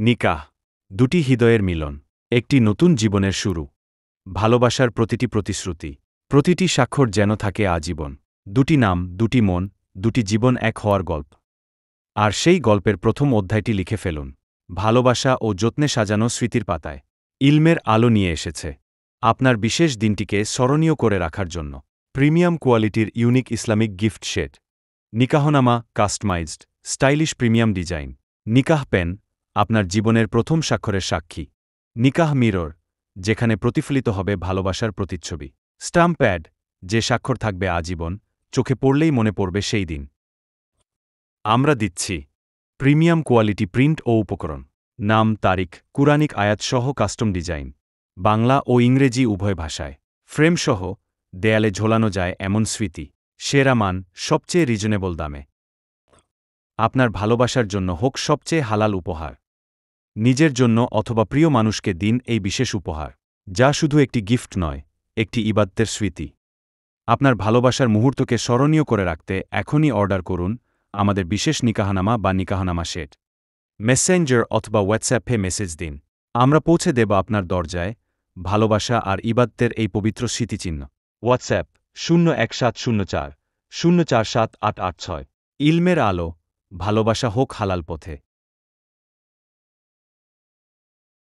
নিকাহ, দুটি হৃদয়ের মিলন, একটি নতুন জীবনের শুরু। ভালোবাসার প্রতিটি প্রতিশ্রুতি, প্রতিটি স্বাক্ষর যেন থাকে আজীবন। দুটি নাম, দুটি মন, দুটি জীবন এক হওয়ার গল্প। আর সেই গল্পের প্রথম অধ্যায়টি লিখে ফেলুন ভালোবাসা ও যত্নে সাজানো স্মৃতির পাতায়। ইলমের আলো নিয়ে এসেছে আপনার বিশেষ দিনটিকে স্মরণীয় করে রাখার জন্য প্রিমিয়াম কোয়ালিটির ইউনিক ইসলামিক গিফট সেট। নিকাহনামা, কাস্টমাইজড, স্টাইলিশ প্রিমিয়াম ডিজাইন। নিকাহ পেন, আপনার জীবনের প্রথম স্বাক্ষরের সাক্ষী। নিকাহ মিরর, যেখানে প্রতিফলিত হবে ভালোবাসার প্রতিচ্ছবি। স্টাম্প প্যাড, যে স্বাক্ষর থাকবে আজীবন, চোখে পড়লেই মনে পড়বে সেই দিন। আমরা দিচ্ছি প্রিমিয়াম কোয়ালিটি প্রিন্ট ও উপকরণ, নাম, তারিখ, কুরআনিক আয়াতসহ কাস্টম ডিজাইন, বাংলা ও ইংরেজি উভয় ভাষায়। ফ্রেমসহ দেয়ালে ঝোলানো যায় এমন স্মৃতি। সেরা মান, সবচেয়ে রিজনেবল দামে। আপনার ভালোবাসার জন্য হোক সবচেয়ে হালাল উপহার। নিজের জন্য অথবা প্রিয় মানুষকে দিন এই বিশেষ উপহার, যা শুধু একটি গিফট নয়, একটি ইবাদতের স্মৃতি। আপনার ভালোবাসার মুহূর্তকে স্মরণীয় করে রাখতে এখনই অর্ডার করুন আমাদের বিশেষ নিকাহনামা বা নিকাহনামা সেট। মেসেঞ্জার অথবা হোয়াটসঅ্যাপে মেসেজ দিন, আমরা পৌঁছে দেব আপনার দরজায় ভালোবাসা আর ইবাদতের এই পবিত্র স্মৃতিচিহ্ন। হোয়াটসঅ্যাপ 01704 0478886। ইলমের আলো, ভালোবাসা হোক হালাল পথে।